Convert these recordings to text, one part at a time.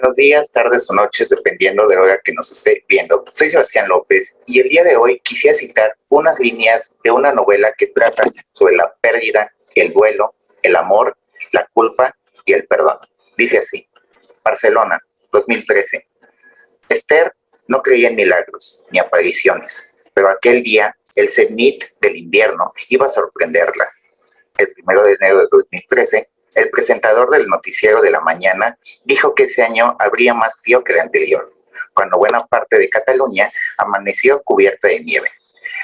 Buenos días, tardes o noches, dependiendo de la hora que nos esté viendo. Soy Sebastián López y el día de hoy quisiera citar unas líneas de una novela que trata sobre la pérdida, el duelo, el amor, la culpa y el perdón. Dice así: Barcelona, 2013. Esther no creía en milagros ni apariciones, pero aquel día el cenit del invierno iba a sorprenderla. El 1 de enero de 2013, el presentador del noticiero de la mañana dijo que ese año habría más frío que el anterior, cuando buena parte de Cataluña amaneció cubierta de nieve.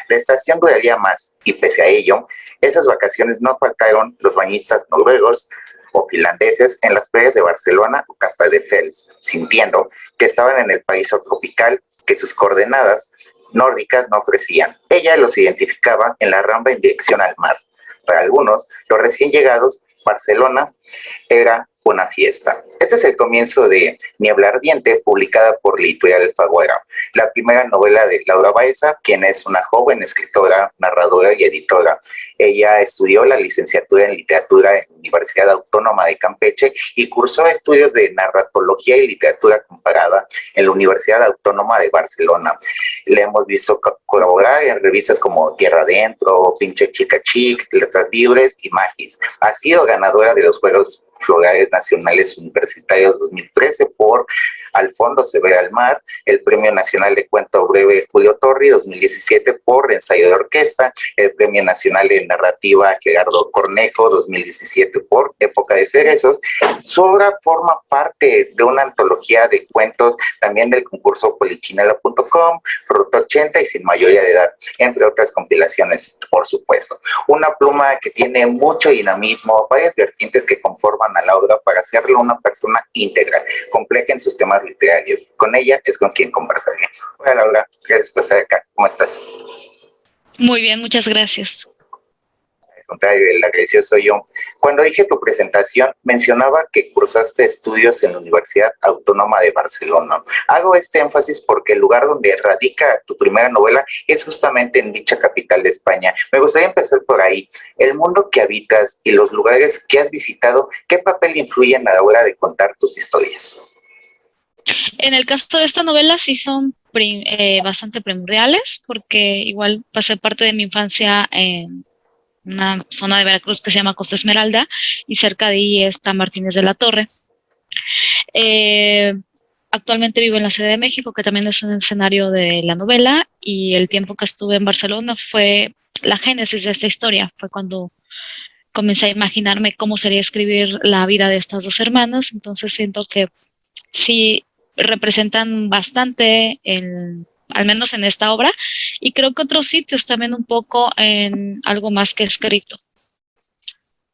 La estación duraría más y pese a ello, esas vacaciones no faltaron los bañistas noruegos o finlandeses en las playas de Barcelona o Casta de Fels, sintiendo que estaban en el país tropical que sus coordenadas nórdicas no ofrecían. Ella los identificaba en la ramba en dirección al mar. Para algunos, los recién llegados, Barcelona era una fiesta. Este es el comienzo de Niebla Ardiente, publicada por la editorial Alfaguara, la primera novela de Laura Baeza, quien es una joven escritora, narradora y editora. Ella estudió la licenciatura en literatura en la Universidad Autónoma de Campeche y cursó estudios de narratología y literatura comparada en la Universidad Autónoma de Barcelona. Le hemos visto colaborar en revistas como Tierra Adentro, Pinche Chica Chic, Letras Libres y Magis. Ha sido ganadora de los Juegos Florales Nacionales Universitarios 2013 por Al fondo se ve al mar, el Premio Nacional de Cuento Breve Julio Torri 2017 por Ensayo de Orquesta, el Premio Nacional de Narrativa Gerardo Cornejo 2017 por Época de Cerezos. Su obra forma parte de una antología de cuentos también del concurso polichinela.com, Ruta 80 y Sin Mayoría de Edad, entre otras compilaciones, por supuesto. Una pluma que tiene mucho dinamismo, varias vertientes que conforman a la obra para hacerlo una persona íntegra, compleja en sus temas literarios. Con ella es con quien conversaré. Hola Laura, gracias por estar acá. ¿Cómo estás? Muy bien, muchas gracias. Al contrario, el agradecido soy yo. Cuando dije tu presentación, mencionaba que cursaste estudios en la Universidad Autónoma de Barcelona. Hago este énfasis porque el lugar donde radica tu primera novela es justamente en dicha capital de España. Me gustaría empezar por ahí. El mundo que habitas y los lugares que has visitado, ¿qué papel influyen a la hora de contar tus historias? En el caso de esta novela sí son bastante primordiales porque igual pasé parte de mi infancia en una zona de Veracruz que se llama Costa Esmeralda y cerca de ahí está Martínez de la Torre. Eh, Actualmente vivo en la Ciudad de México, que también es un escenario de la novela, y el tiempo que estuve en Barcelona fue la génesis de esta historia. Fue cuando comencé a imaginarme cómo sería escribir la vida de estas dos hermanas. Entonces siento que sí representan bastante, al menos en esta obra, y creo que otros sitios también un poco en algo más que escrito.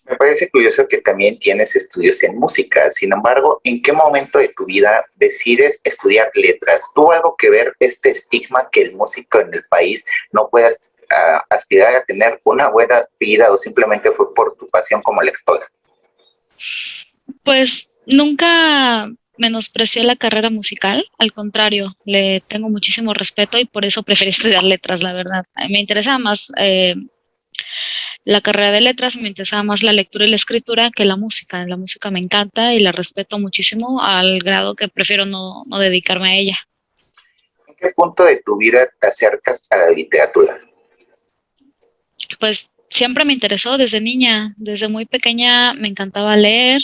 Me parece curioso que también tienes estudios en música. Sin embargo, ¿en qué momento de tu vida decides estudiar letras? ¿Tuvo algo que ver este estigma que el músico en el país no pueda aspirar a tener una buena vida o simplemente fue por tu pasión como lectora? Pues nunca menosprecié la carrera musical, al contrario, le tengo muchísimo respeto y por eso preferí estudiar letras, la verdad. Me interesaba más la carrera de letras, me interesaba más la lectura y la escritura que la música. La música me encanta y la respeto muchísimo al grado que prefiero no dedicarme a ella. ¿En qué punto de tu vida te acercas a la literatura? Pues siempre me interesó desde niña, desde muy pequeña me encantaba leer,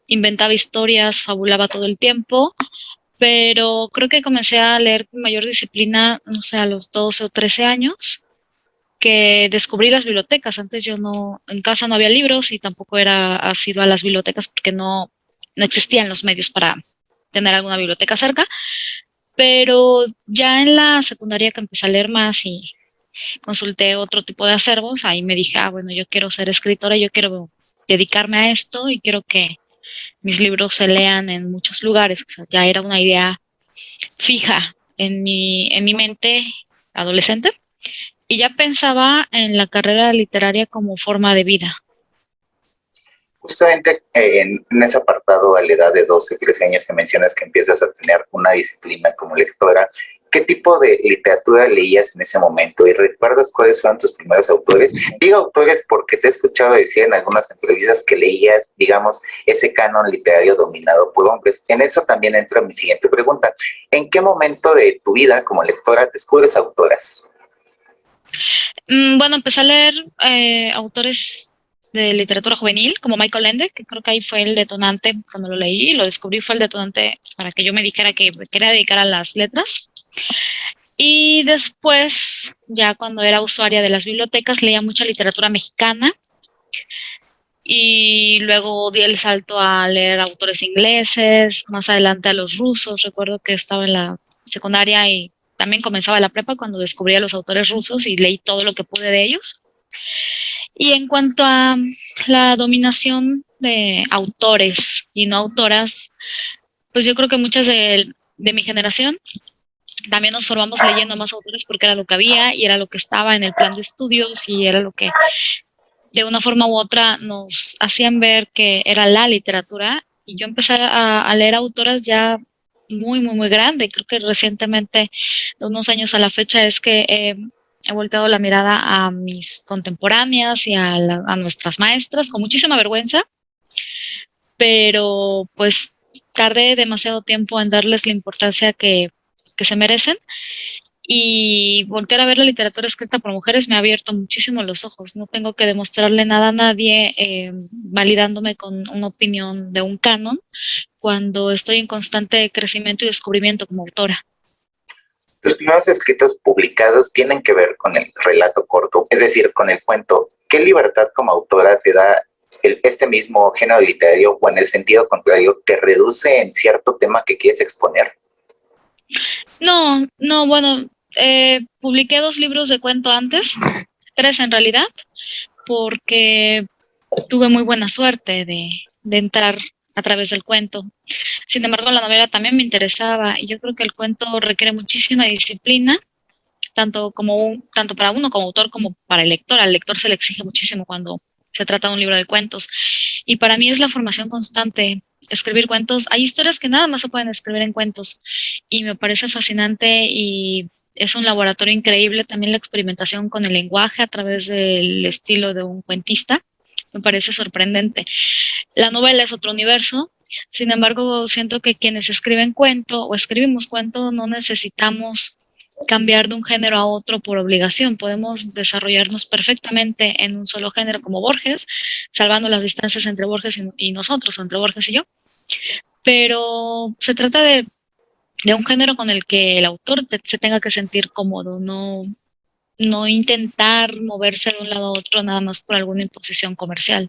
inventaba historias, fabulaba todo el tiempo, pero creo que comencé a leer con mayor disciplina, no sé, a los 12 o 13 años, que descubrí las bibliotecas. Antes yo no, en casa no había libros y tampoco era asidua a las bibliotecas porque no existían los medios para tener alguna biblioteca cerca, pero ya en la secundaria que empecé a leer más y consulté otro tipo de acervos, ahí me dije, bueno, yo quiero ser escritora, yo quiero dedicarme a esto y quiero que mis libros se lean en muchos lugares. O sea, ya era una idea fija en mi mente adolescente y ya pensaba en la carrera literaria como forma de vida. Justamente en ese apartado, a la edad de 12, 13 años que mencionas que empiezas a tener una disciplina como lectora, ¿qué tipo de literatura leías en ese momento? ¿Y recuerdas cuáles fueron tus primeros autores? Digo autores porque te he escuchado decir en algunas entrevistas que leías, digamos, ese canon literario dominado por hombres. En eso también entra mi siguiente pregunta. ¿En qué momento de tu vida como lectora descubres autoras? Bueno, empecé a leer autores de literatura juvenil, como Michael Ende, que creo que ahí fue el detonante cuando lo leí, lo descubrí, fue el detonante para que yo me dijera que me quería dedicar a las letras. Y después, ya cuando era usuaria de las bibliotecas, leía mucha literatura mexicana y luego di el salto a leer autores ingleses, más adelante a los rusos. Recuerdo que estaba en la secundaria y también comenzaba la prepa cuando descubrí a los autores rusos y leí todo lo que pude de ellos. Y en cuanto a la dominación de autores y no autoras, pues yo creo que muchas de mi generación también nos formamos leyendo más autores porque era lo que había y era lo que estaba en el plan de estudios y era lo que de una forma u otra nos hacían ver que era la literatura. Y yo empecé a leer autoras ya muy grande. Creo que recientemente, de unos años a la fecha, es que he volteado la mirada a mis contemporáneas y a nuestras maestras con muchísima vergüenza, pero pues tardé demasiado tiempo en darles la importancia que se merecen. Y voltear a ver la literatura escrita por mujeres me ha abierto muchísimo los ojos. No tengo que demostrarle nada a nadie validándome con una opinión de un canon cuando estoy en constante crecimiento y descubrimiento como autora. Tus primeros escritos publicados tienen que ver con el relato corto, es decir, con el cuento. ¿Qué libertad como autora te da este mismo género literario o en el sentido contrario te reduce en cierto tema que quieres exponer? No, bueno, publiqué 2 libros de cuento antes, 3 en realidad, porque tuve muy buena suerte de entrar a través del cuento. Sin embargo, la novela también me interesaba y yo creo que el cuento requiere muchísima disciplina, tanto para uno como autor como para el lector. Al lector se le exige muchísimo cuando se trata de un libro de cuentos. Y para mí es la formación constante. Escribir cuentos, hay historias que nada más se pueden escribir en cuentos y me parece fascinante y es un laboratorio increíble también la experimentación con el lenguaje a través del estilo de un cuentista. Me parece sorprendente. La novela es otro universo, sin embargo, siento que quienes escriben cuento o escribimos cuento no necesitamos cambiar de un género a otro por obligación. Podemos desarrollarnos perfectamente en un solo género como Borges, salvando las distancias entre Borges y nosotros, o entre Borges y yo. Pero se trata de un género con el que el autor se tenga que sentir cómodo, no intentar moverse de un lado a otro nada más por alguna imposición comercial.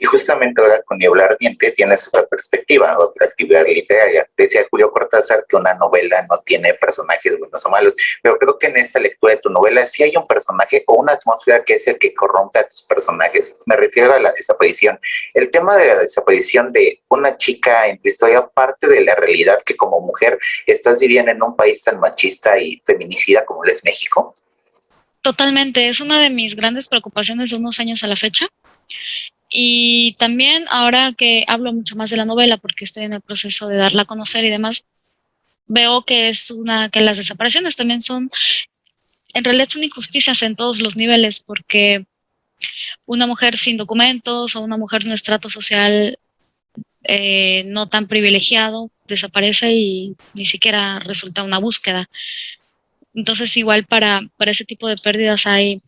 Y justamente ahora con Niebla Ardiente tienes otra perspectiva, otra actividad literaria. Decía Julio Cortázar que una novela no tiene personajes buenos o malos, pero creo que en esta lectura de tu novela sí hay un personaje o una atmósfera que es el que corrompe a tus personajes. Me refiero a la desaparición. El tema de la desaparición de una chica en tu historia parte de la realidad que como mujer estás viviendo en un país tan machista y feminicida como lo es México. Totalmente, es una de mis grandes preocupaciones de unos años a la fecha. Y también ahora que hablo mucho más de la novela, porque estoy en el proceso de darla a conocer y demás, veo que que las desapariciones también en realidad son injusticias en todos los niveles, porque una mujer sin documentos o una mujer de un estrato social no tan privilegiado desaparece y ni siquiera resulta una búsqueda. Entonces, igual para ese tipo de pérdidas hay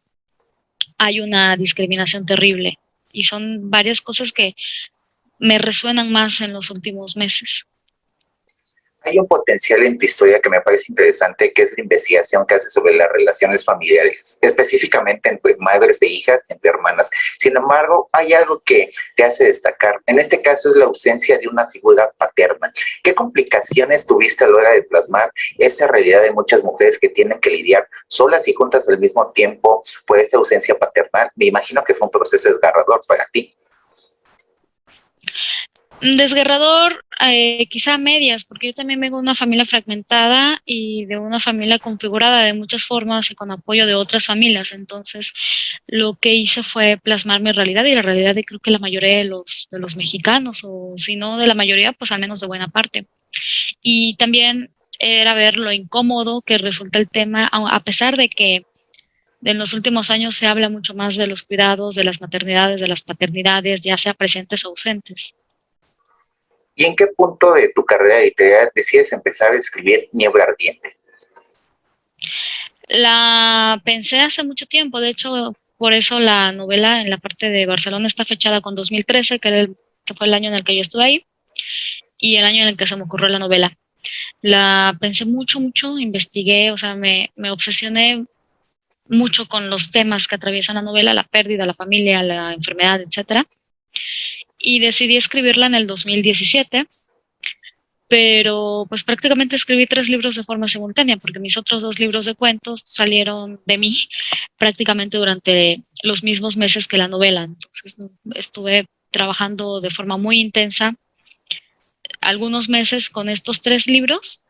una discriminación terrible y son varias cosas que me resuenan más en los últimos meses. Hay un potencial en tu historia que me parece interesante, que es la investigación que haces sobre las relaciones familiares, específicamente entre madres e hijas, entre hermanas. Sin embargo, hay algo que te hace destacar. En este caso es la ausencia de una figura paterna. ¿Qué complicaciones tuviste a la hora de plasmar esta realidad de muchas mujeres que tienen que lidiar solas y juntas al mismo tiempo por esta ausencia paternal? Me imagino que fue un proceso desgarrador para ti. Desgarrador, quizá a medias, porque yo también vengo de una familia fragmentada y de una familia configurada de muchas formas y con apoyo de otras familias. Entonces, lo que hice fue plasmar mi realidad y la realidad de creo que la mayoría de los mexicanos, o si no de la mayoría, pues al menos de buena parte. Y también era ver lo incómodo que resulta el tema, a pesar de que en los últimos años se habla mucho más de los cuidados, de las maternidades, de las paternidades, ya sea presentes o ausentes. ¿Y en qué punto de tu carrera literaria decides empezar a escribir Niebla Ardiente? La pensé hace mucho tiempo, de hecho, por eso la novela en la parte de Barcelona está fechada con 2013, que fue el año en el que yo estuve ahí, y el año en el que se me ocurrió la novela. La pensé mucho, mucho, investigué, o sea, me obsesioné mucho con los temas que atraviesan la novela, la pérdida, la familia, la enfermedad, etcétera. Y decidí escribirla en el 2017, pero pues prácticamente escribí 3 libros de forma simultánea, porque mis otros 2 libros de cuentos salieron de mí prácticamente durante los mismos meses que la novela. Entonces estuve trabajando de forma muy intensa algunos meses con estos 3 libros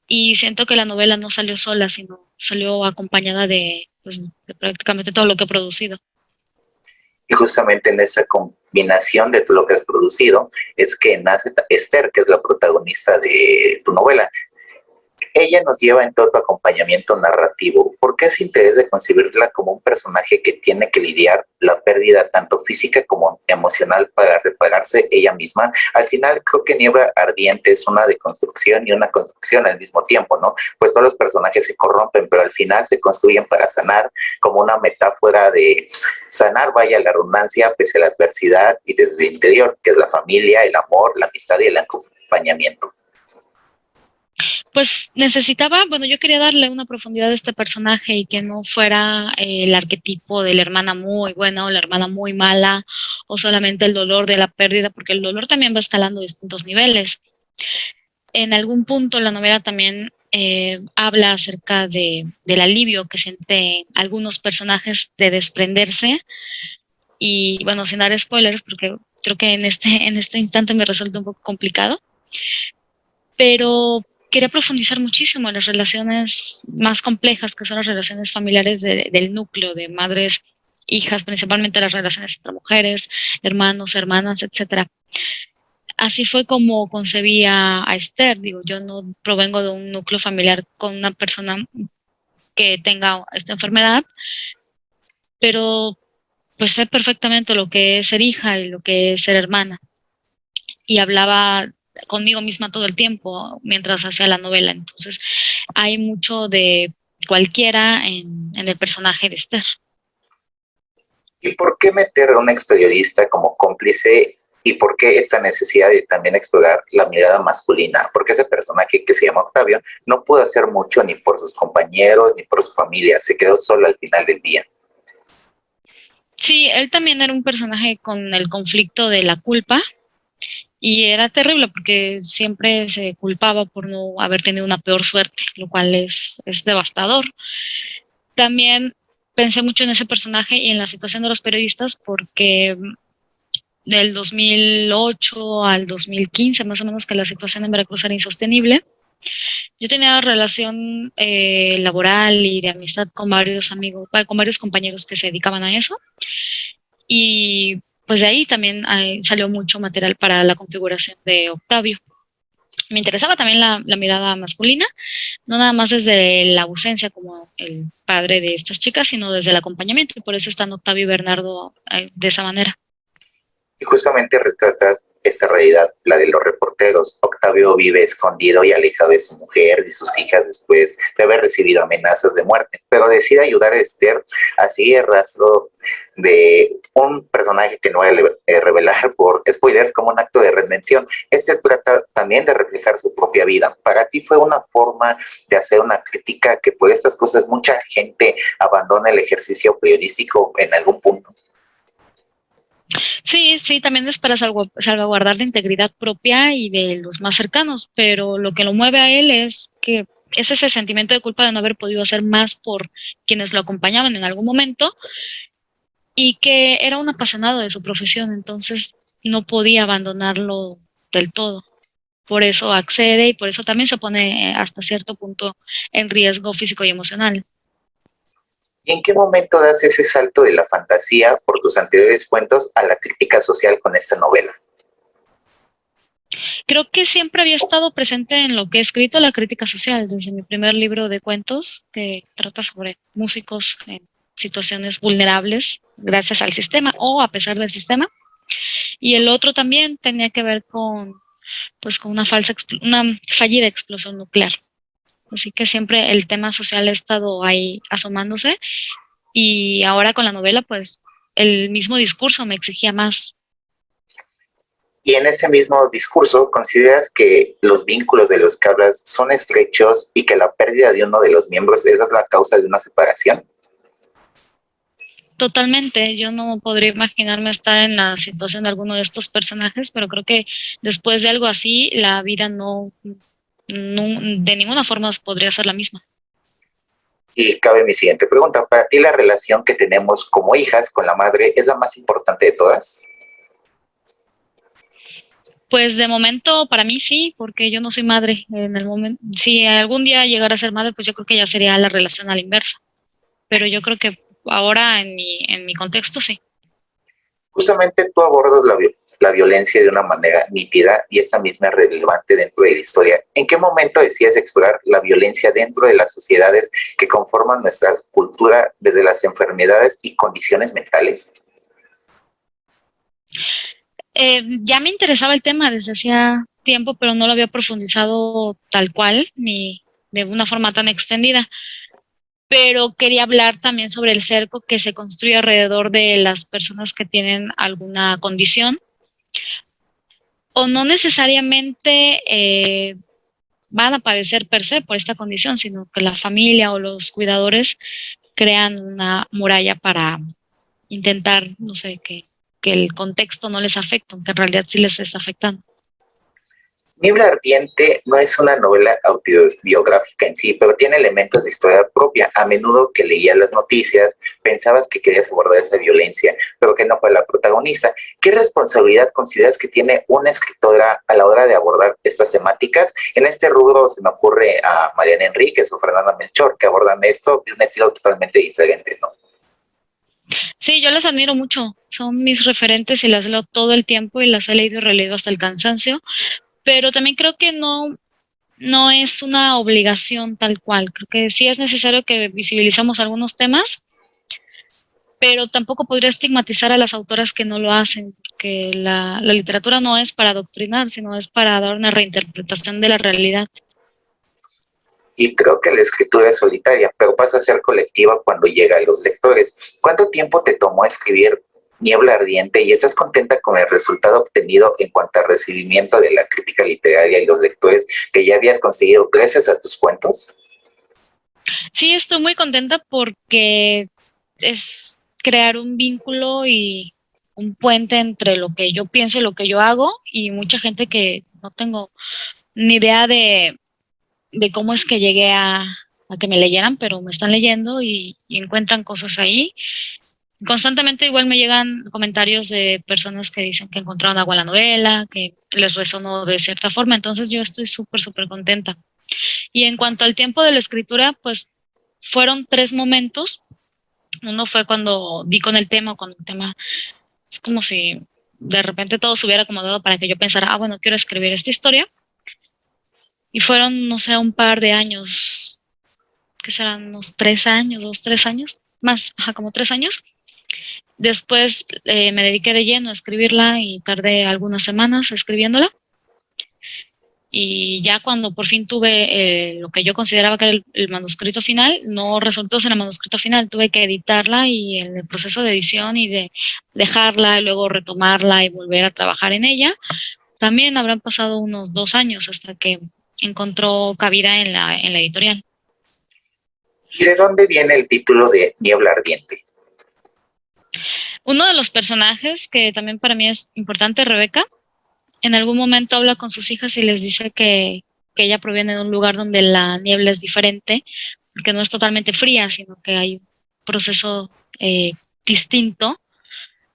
y siento que la novela no salió sola, sino salió acompañada pues, de prácticamente todo lo que he producido. Y justamente en esa combinación de todo lo que has producido es que nace Esther, que es la protagonista de tu novela. Ella nos lleva en todo tu acompañamiento narrativo. ¿Por qué ese interés de concebirla como un personaje que tiene que lidiar la pérdida tanto física como emocional para repararse ella misma? Al final creo que Niebla Ardiente es una deconstrucción y una construcción al mismo tiempo, ¿no? Pues todos los personajes se corrompen, pero al final se construyen para sanar, como una metáfora de sanar, vaya la redundancia, pese a la adversidad y desde el interior, que es la familia, el amor, la amistad y el acompañamiento. Pues necesitaba, bueno, yo quería darle una profundidad a este personaje y que no fuera el arquetipo de la hermana muy buena o la hermana muy mala o solamente el dolor de la pérdida, porque el dolor también va escalando distintos niveles. En algún punto la novela también habla acerca del alivio que sienten algunos personajes de desprenderse y, bueno, sin dar spoilers, porque creo que en este instante me resulta un poco complicado, pero quería profundizar muchísimo en las relaciones más complejas, que son las relaciones familiares del núcleo, de madres, hijas, principalmente las relaciones entre mujeres, hermanos, hermanas, etcétera. Así fue como concebí a Esther. Digo, yo no provengo de un núcleo familiar con una persona que tenga esta enfermedad, pero pues sé perfectamente lo que es ser hija y lo que es ser hermana. Y hablaba conmigo misma todo el tiempo mientras hacía la novela. Entonces hay mucho de cualquiera en el personaje de Esther. ¿Y por qué meter a un ex periodista como cómplice? ¿Y por qué esta necesidad de también explorar la mirada masculina? Porque ese personaje que se llama Octavio no pudo hacer mucho ni por sus compañeros ni por su familia, se quedó solo al final del día. Sí, él también era un personaje con el conflicto de la culpa y era terrible porque siempre se culpaba por no haber tenido una peor suerte, lo cual es devastador. También pensé mucho en ese personaje y en la situación de los periodistas porque del 2008 al 2015, más o menos, que la situación en Veracruz era insostenible. Yo tenía relación laboral y de amistad con varios amigos, con varios compañeros que se dedicaban a eso. Y pues de ahí también salió mucho material para la configuración de Octavio. Me interesaba también la mirada masculina, no nada más desde la ausencia como el padre de estas chicas, sino desde el acompañamiento. Y por eso están Octavio y Bernardo de esa manera. Y justamente retratas esta realidad, la de los reporteros. Octavio vive escondido y alejado de su mujer y sus hijas después de haber recibido amenazas de muerte, pero decide ayudar a Esther a seguir el rastro de un personaje que no voy a revelar por spoiler, como un acto de redención. Este trata también de reflejar su propia vida. Para ti fue una forma de hacer una crítica que por estas cosas mucha gente abandona el ejercicio periodístico en algún punto. Sí, sí, también es para salvaguardar la integridad propia y de los más cercanos, pero lo que lo mueve a él es que es ese sentimiento de culpa de no haber podido hacer más por quienes lo acompañaban en algún momento y que era un apasionado de su profesión, entonces no podía abandonarlo del todo. Por eso accede y por eso también se pone hasta cierto punto en riesgo físico y emocional. ¿Y en qué momento das ese salto de la fantasía por tus anteriores cuentos a la crítica social con esta novela? Creo que siempre había estado presente en lo que he escrito, la crítica social, desde mi primer libro de cuentos, que trata sobre músicos en situaciones vulnerables gracias al sistema o a pesar del sistema. Y el otro también tenía que ver con, pues, con una fallida explosión nuclear. Así que siempre el tema social ha estado ahí asomándose y ahora con la novela, pues, el mismo discurso me exigía más. Y en ese mismo discurso, ¿consideras que los vínculos de los que hablas son estrechos y que la pérdida de uno de los miembros es la causa de una separación? Totalmente, yo no podría imaginarme estar en la situación de alguno de estos personajes, pero creo que después de algo así, la vida no de ninguna forma podría ser la misma. Y cabe mi siguiente pregunta. ¿Para ti la relación que tenemos como hijas con la madre es la más importante de todas? Pues de momento para mí sí, porque yo no soy madre. En el momento, si algún día llegara a ser madre, pues yo creo que ya sería la relación a la inversa. Pero yo creo que ahora en mi contexto sí. Justamente tú abordas la violencia de una manera nítida y esta misma es relevante dentro de la historia. ¿En qué momento decides explorar la violencia dentro de las sociedades que conforman nuestra cultura, desde las enfermedades y condiciones mentales? Ya me interesaba el tema desde hacía tiempo, pero no lo había profundizado tal cual ni de una forma tan extendida. Pero quería hablar también sobre el cerco que se construye alrededor de las personas que tienen alguna condición o no necesariamente van a padecer per se por esta condición, sino que la familia o los cuidadores crean una muralla para intentar, no sé, que el contexto no les afecte, aunque en realidad sí les está afectando. Niebla Ardiente no es una novela autobiográfica en sí, pero tiene elementos de historia propia. A menudo que leías las noticias, pensabas que querías abordar esta violencia, pero que no fue la protagonista. ¿Qué responsabilidad consideras que tiene una escritora a la hora de abordar estas temáticas? En este rubro se me ocurre a Mariana Enríquez o Fernanda Melchor, que abordan esto de un estilo totalmente diferente, ¿no? Sí, yo las admiro mucho, son mis referentes y las leo todo el tiempo y las he leído y releído hasta el cansancio, pero también creo que no es una obligación tal cual. Creo que sí es necesario que visibilizamos algunos temas, pero tampoco podría estigmatizar a las autoras que no lo hacen, porque la literatura no es para adoctrinar, sino es para dar una reinterpretación de la realidad. Y creo que la escritura es solitaria, pero pasa a ser colectiva cuando llega a los lectores. ¿Cuánto tiempo te tomó escribir Niebla Ardiente y estás contenta con el resultado obtenido en cuanto al recibimiento de la crítica literaria y los lectores que ya habías conseguido gracias a tus cuentos? Sí, estoy muy contenta porque es crear un vínculo y un puente entre lo que yo pienso y lo que yo hago y mucha gente que no tengo ni idea de cómo es que llegué a que me leyeran, pero me están leyendo y encuentran cosas ahí. Constantemente igual me llegan comentarios de personas que dicen que encontraron algo en la novela, que les resonó de cierta forma, entonces yo estoy súper, súper contenta. Y en cuanto al tiempo de la escritura, pues fueron 3 momentos. Uno fue cuando di con el tema, cuando el tema es como si de repente todo se hubiera acomodado para que yo pensara, bueno, quiero escribir esta historia. Y fueron, no sé, un par de años, que serán unos 3 años, 2, 3 años, más, ajá, como 3 años. Después me dediqué de lleno a escribirla y tardé algunas semanas escribiéndola. Y ya cuando por fin tuve lo que yo consideraba que era el manuscrito final, no resultó ser el manuscrito final, tuve que editarla y en el proceso de edición y de dejarla y luego retomarla y volver a trabajar en ella, también habrán pasado unos 2 años hasta que encontró cabida en la editorial. ¿Y de dónde viene el título de Niebla Ardiente? Uno de los personajes que también para mí es importante, Rebeca, en algún momento habla con sus hijas y les dice que ella proviene de un lugar donde la niebla es diferente, porque no es totalmente fría, sino que hay un proceso distinto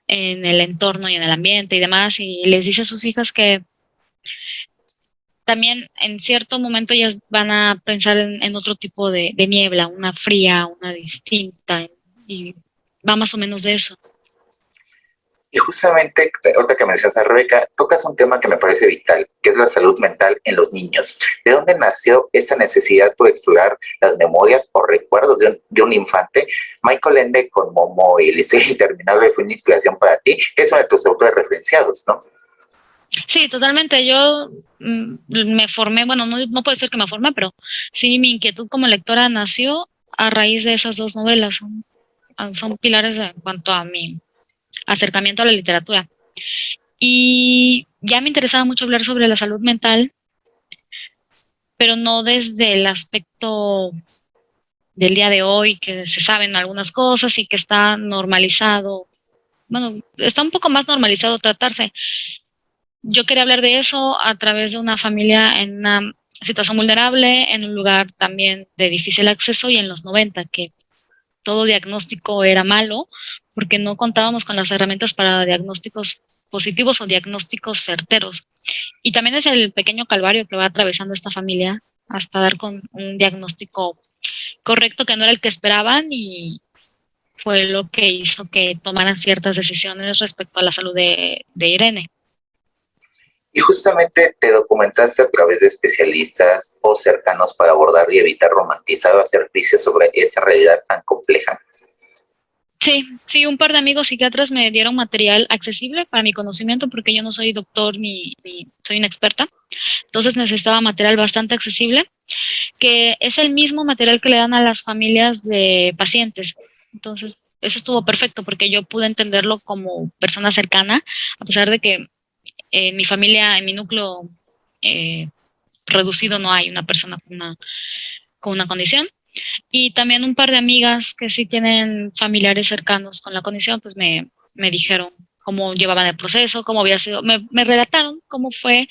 en el entorno y en el ambiente y demás, y les dice a sus hijas que también en cierto momento ellas van a pensar en otro tipo de niebla, una fría, una distinta, y va más o menos de eso. Y justamente, ahorita que mencionas a Rebeca, tocas un tema que me parece vital, que es la salud mental en los niños. ¿De dónde nació esta necesidad por explorar las memorias o recuerdos de un infante? Michael Ende con Momo y la historia interminable fue una inspiración para ti, que es uno de tus autores referenciados, ¿no? Sí, totalmente. Yo me formé, bueno, no puede ser que me formé, pero sí, mi inquietud como lectora nació a raíz de esas dos novelas. Son pilares en cuanto a mi acercamiento a la literatura. Y ya me interesaba mucho hablar sobre la salud mental, pero no desde el aspecto del día de hoy, que se saben algunas cosas y que está normalizado. Bueno, está un poco más normalizado tratarse. Yo quería hablar de eso a través de una familia en una situación vulnerable, en un lugar también de difícil acceso y en los 90, que todo diagnóstico era malo porque no contábamos con las herramientas para diagnósticos positivos o diagnósticos certeros. Y también es el pequeño calvario que va atravesando esta familia hasta dar con un diagnóstico correcto que no era el que esperaban y fue lo que hizo que tomaran ciertas decisiones respecto a la salud de Irene. Y justamente te documentaste a través de especialistas o cercanos para abordar y evitar romantizar o hacer juicios sobre esa realidad tan compleja. Sí, un par de amigos psiquiatras me dieron material accesible para mi conocimiento porque yo no soy doctor ni soy una experta. Entonces necesitaba material bastante accesible, que es el mismo material que le dan a las familias de pacientes. Entonces, eso estuvo perfecto porque yo pude entenderlo como persona cercana, a pesar de que en mi familia, en mi núcleo eh, reducido, no hay una persona con una condición. Y también un par de amigas que sí tienen familiares cercanos con la condición, pues me dijeron cómo llevaban el proceso, cómo había sido, me relataron cómo fue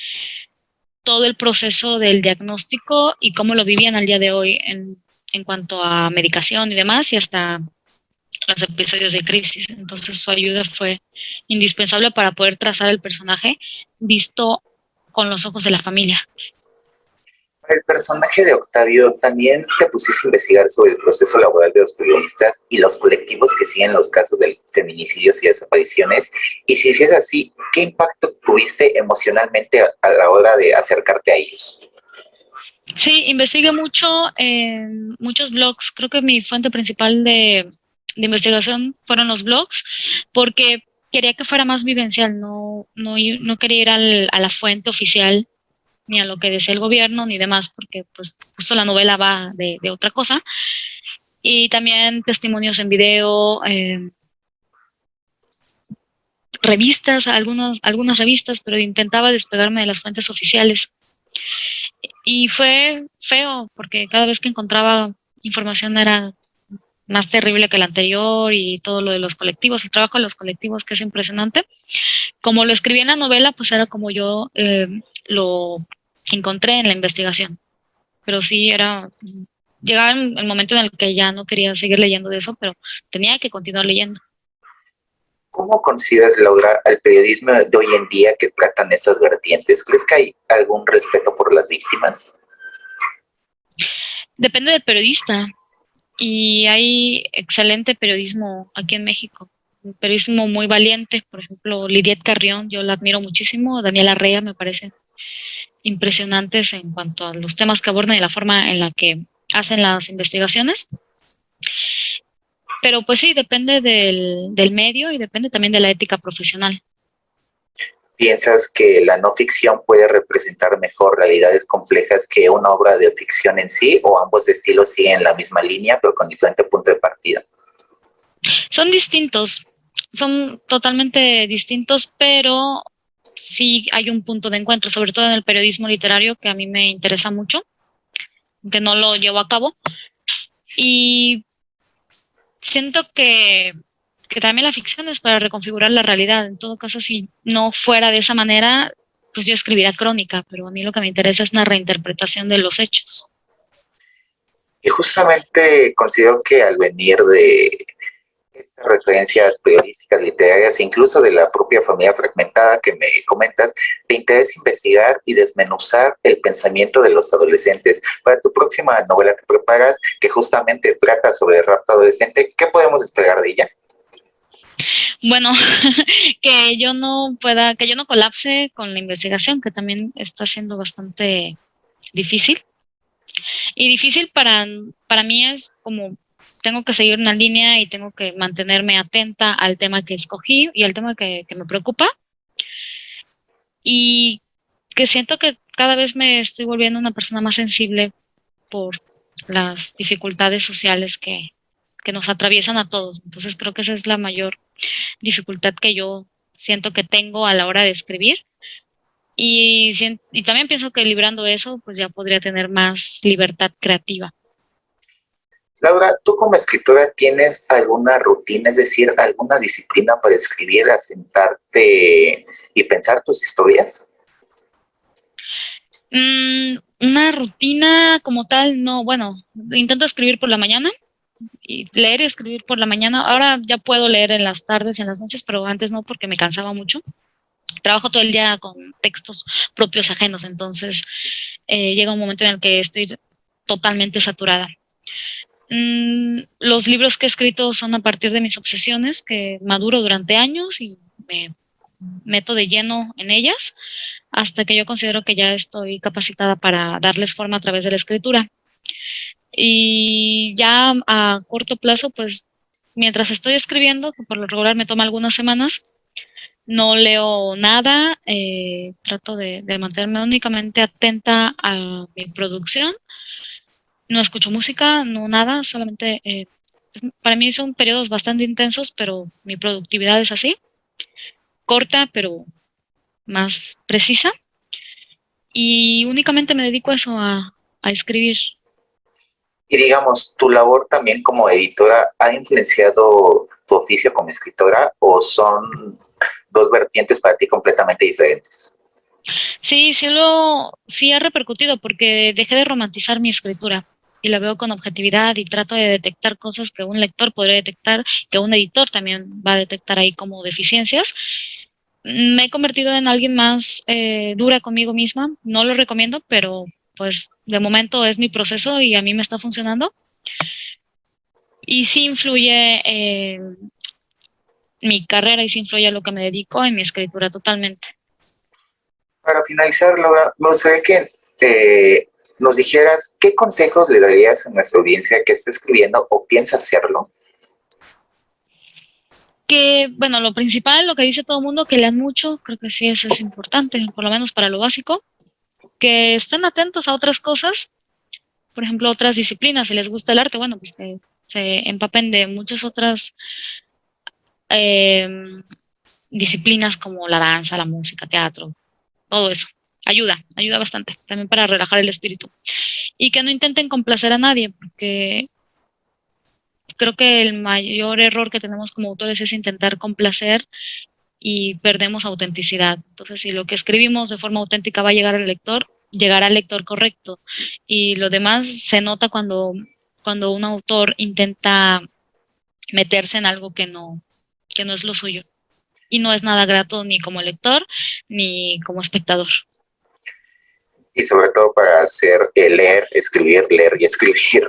todo el proceso del diagnóstico y cómo lo vivían al día de hoy en cuanto a medicación y demás, y hasta los episodios de crisis. Entonces su ayuda fue indispensable para poder trazar el personaje visto con los ojos de la familia. El personaje de Octavio, también te pusiste a investigar sobre el proceso laboral de los periodistas y los colectivos que siguen los casos de feminicidios y desapariciones. Y si es así, ¿qué impacto tuviste emocionalmente a la hora de acercarte a ellos? Sí, investigué mucho en muchos blogs. Creo que mi fuente principal de investigación fueron los blogs, porque quería que fuera más vivencial, no quería ir a la fuente oficial ni a lo que decía el gobierno ni demás, porque pues justo la novela va de otra cosa. Y también testimonios en video, revistas, algunas revistas, pero intentaba despegarme de las fuentes oficiales. Y fue feo, porque cada vez que encontraba información era más terrible que la anterior y todo lo de los colectivos, el trabajo de los colectivos que es impresionante. Como lo escribí en la novela, pues era como yo lo encontré en la investigación. Pero sí llegaba el momento en el que ya no quería seguir leyendo de eso, pero tenía que continuar leyendo. ¿Cómo concibes, Laura, al periodismo de hoy en día que tratan estas vertientes? ¿Crees que hay algún respeto por las víctimas? Depende del periodista y hay excelente periodismo aquí en México. Un periodismo muy valiente, por ejemplo, Lidiet Carrión, yo la admiro muchísimo, Daniela Rea me parecen impresionantes en cuanto a los temas que abordan y la forma en la que hacen las investigaciones. Pero pues sí, depende del medio y depende también de la ética profesional. ¿Piensas que la no ficción puede representar mejor realidades complejas que una obra de ficción en sí, o ambos estilos siguen la misma línea pero con diferente punto de partida? Son distintos, son totalmente distintos, pero sí hay un punto de encuentro, sobre todo en el periodismo literario, que a mí me interesa mucho, aunque no lo llevo a cabo. Y siento que también la ficción es para reconfigurar la realidad. En todo caso, si no fuera de esa manera, pues yo escribiría crónica, pero a mí lo que me interesa es una reinterpretación de los hechos. Y justamente considero que al venir de estas referencias periodísticas, literarias, incluso de la propia familia fragmentada que me comentas, te interesa investigar y desmenuzar el pensamiento de los adolescentes. Para tu próxima novela que preparas, que justamente trata sobre el rapto adolescente, ¿qué podemos esperar de ella? Bueno, que yo no pueda, que yo no colapse con la investigación, que también está siendo bastante difícil. Y difícil para mí es como tengo que seguir una línea y tengo que mantenerme atenta al tema que escogí y al tema que me preocupa. Y que siento que cada vez me estoy volviendo una persona más sensible por las dificultades sociales que nos atraviesan a todos. Entonces creo que esa es la mayor dificultad que yo siento que tengo a la hora de escribir. Y también pienso que librando eso, pues ya podría tener más libertad creativa. Laura, ¿tú como escritora tienes alguna rutina, es decir, alguna disciplina para escribir, asentarte y pensar tus historias? Una rutina como tal, no, bueno, intento escribir por la mañana y leer y escribir por la mañana. Ahora ya puedo leer en las tardes y en las noches, pero antes no porque me cansaba mucho. Trabajo todo el día con textos propios ajenos, entonces llega un momento en el que estoy totalmente saturada. Los libros que he escrito son a partir de mis obsesiones, que maduro durante años y me meto de lleno en ellas hasta que yo considero que ya estoy capacitada para darles forma a través de la escritura. Y ya a corto plazo, pues mientras estoy escribiendo, que por lo regular me toma algunas semanas, no leo nada, trato de mantenerme únicamente atenta a mi producción, no escucho música, no nada, solamente para mí son periodos bastante intensos, pero mi productividad es así, corta, pero más precisa, y únicamente me dedico a eso, a escribir. Y digamos, ¿tu labor también como editora ha influenciado tu oficio como escritora o son dos vertientes para ti completamente diferentes? Sí, sí ha repercutido porque dejé de romantizar mi escritura y la veo con objetividad y trato de detectar cosas que un lector podría detectar, que un editor también va a detectar ahí como deficiencias. Me he convertido en alguien más dura conmigo misma, no lo recomiendo, pero pues de momento es mi proceso y a mí me está funcionando. Y sí influye mi carrera y sí influye a lo que me dedico en mi escritura totalmente. Para finalizar, Laura, me gustaría que nos dijeras qué consejos le darías a nuestra audiencia que está escribiendo o piensa hacerlo. Que, bueno, lo principal, lo que dice todo el mundo, que lean mucho, creo que sí, eso es importante, por lo menos para lo básico, que estén atentos a otras cosas, por ejemplo, otras disciplinas, si les gusta el arte, bueno, pues que se empapen de muchas otras eh, disciplinas como la danza, la música, teatro, todo eso. Ayuda bastante, también para relajar el espíritu. Y que no intenten complacer a nadie, porque creo que el mayor error que tenemos como autores es intentar complacer y perdemos autenticidad. Entonces, si lo que escribimos de forma auténtica va a llegar al lector, llegará al lector correcto. Y lo demás se nota cuando un autor intenta meterse en algo que no es lo suyo. Y no es nada grato ni como lector ni como espectador. Y sobre todo para hacer leer y escribir. Sí,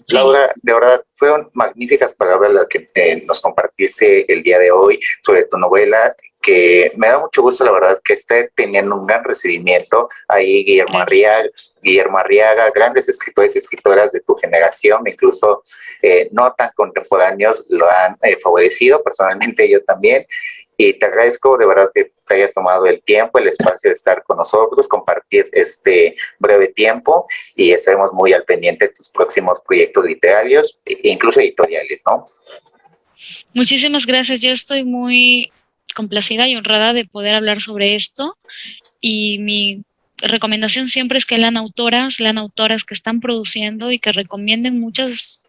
Laura, de verdad, fueron magníficas palabras las que nos compartiste el día de hoy sobre tu novela, que me da mucho gusto, la verdad, que esté teniendo un gran recibimiento. Ahí gracias. Guillermo Arriaga, grandes escritores y escritoras de tu generación, incluso no tan contemporáneos, lo han favorecido, personalmente yo también. Y te agradezco de verdad que te hayas tomado el tiempo, el espacio de estar con nosotros, compartir este breve tiempo y estaremos muy al pendiente de tus próximos proyectos literarios e incluso editoriales, ¿no? Muchísimas gracias. Yo estoy muy complacida y honrada de poder hablar sobre esto. Y mi recomendación siempre es que lean autoras que están produciendo y que recomienden muchas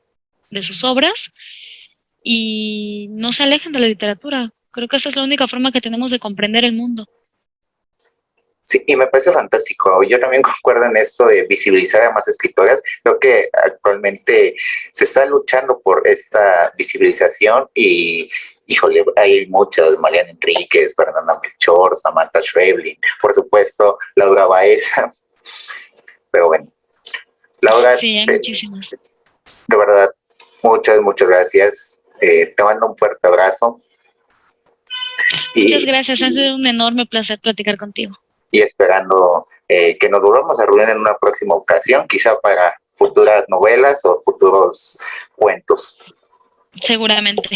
de sus obras y no se alejen de la literatura. Creo que esa es la única forma que tenemos de comprender el mundo. Sí, y me parece fantástico. Yo también concuerdo en esto de visibilizar a más escritoras. Creo que actualmente se está luchando por esta visibilización y, híjole, hay muchas, Mariana Enríquez, Fernanda Melchor, Samantha Schweblin, por supuesto, Laura Baeza, pero bueno, Laura, Sí, hay muchísimas. de verdad, muchas gracias. Te mando un fuerte abrazo. Muchas Y, gracias, ha sido un enorme placer platicar contigo. y esperando que nos volvamos a reunir en una próxima ocasión, quizá para futuras novelas o futuros cuentos. Seguramente.